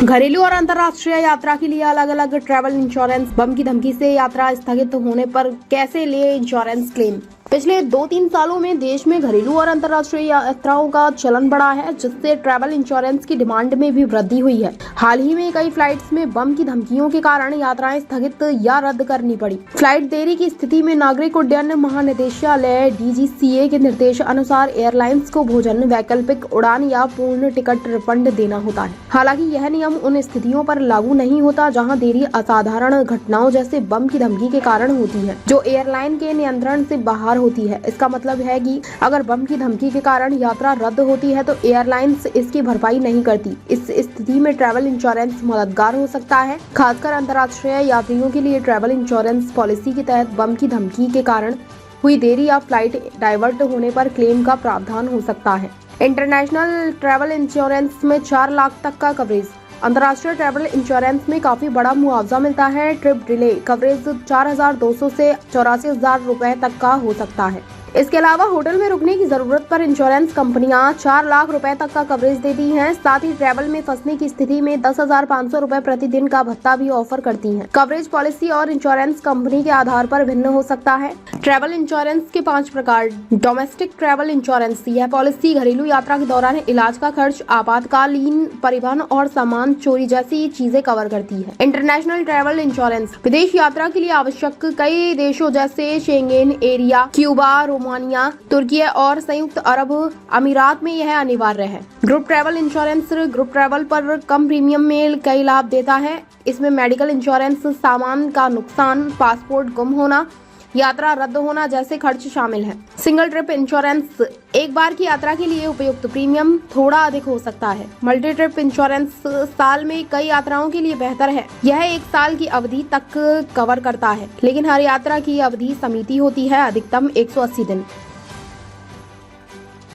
घरेलू और अंतर्राष्ट्रीय यात्रा के लिए अलग अलग ट्रैवल इंश्योरेंस। बम की धमकी से यात्रा स्थगित होने पर कैसे ले इंश्योरेंस क्लेम। पिछले 2-3 सालों में देश में घरेलू और अंतर्राष्ट्रीय यात्राओं का चलन बढ़ा है, जिससे ट्रैवल इंश्योरेंस की डिमांड में भी वृद्धि हुई है। हाल ही में कई फ्लाइट्स में बम की धमकियों के कारण यात्राएं स्थगित या रद्द करनी पड़ी। फ्लाइट देरी की स्थिति में नागरिक उड्डयन महानिदेशालय DGCA के निर्देश अनुसार एयरलाइंस को भोजन, वैकल्पिक उड़ान या पूर्ण टिकट रिफंड देना होता है। हालांकि यह नियम उन स्थितियों पर लागू नहीं होता जहां देरी असाधारण घटनाओं जैसे बम की धमकी के कारण होती है, जो एयरलाइन के नियंत्रण से बाहर होती है। इसका मतलब है कि अगर बम की धमकी के कारण यात्रा रद्द होती है तो एयरलाइंस इसकी भरपाई नहीं करती। इस स्थिति में ट्रैवल इंश्योरेंस मददगार हो सकता है। खासकर अंतर्राष्ट्रीय यात्रियों के लिए ट्रैवल इंश्योरेंस पॉलिसी के तहत बम की धमकी के कारण हुई देरी या फ्लाइट डाइवर्ट होने पर क्लेम का प्रावधान हो सकता है। इंटरनेशनल ट्रैवल इंश्योरेंस में 4 लाख तक का कवरेज। अंतर्राष्ट्रीय ट्रैवल इंश्योरेंस में काफी बड़ा मुआवजा मिलता है। ट्रिप डिले कवरेज 4,200 से 84,000 रुपए तक का हो सकता है। इसके अलावा होटल में रुकने की जरूरत पर इंश्योरेंस कंपनियां 4 लाख रुपए तक का कवरेज देती हैं। साथ ही ट्रैवल में फंसने की स्थिति में 10,500 रुपए प्रतिदिन का भत्ता भी ऑफर करती हैं। कवरेज पॉलिसी और इंश्योरेंस कंपनी के आधार पर भिन्न हो सकता है। ट्रैवल इंश्योरेंस के 5 प्रकार। डोमेस्टिक ट्रैवल इंश्योरेंस, यह पॉलिसी घरेलू यात्रा के दौरान इलाज का खर्च, आपातकालीन परिवहन और सामान चोरी जैसी चीजें कवर करती है। इंटरनेशनल ट्रैवल इंश्योरेंस, विदेश यात्रा के लिए आवश्यक कई देशों जैसे शेंगेन एरिया, क्यूबा, रोमानिया, तुर्की और संयुक्त अरब अमीरात में यह अनिवार्य है। Group travel insurance, group travel पर कम प्रीमियम में कई लाभ देता है। इसमें मेडिकल इंश्योरेंस, सामान का नुकसान, पासपोर्ट गुम होना, यात्रा रद्द होना जैसे खर्च शामिल हैं। सिंगल ट्रिप इंश्योरेंस, एक बार की यात्रा के लिए उपयुक्त, प्रीमियम थोड़ा अधिक हो सकता है। मल्टी ट्रिप इंश्योरेंस साल में कई यात्राओं के लिए बेहतर है। यह 1 साल की अवधि तक कवर करता है, लेकिन हर यात्रा की अवधि सीमित होती है, अधिकतम 180 दिन।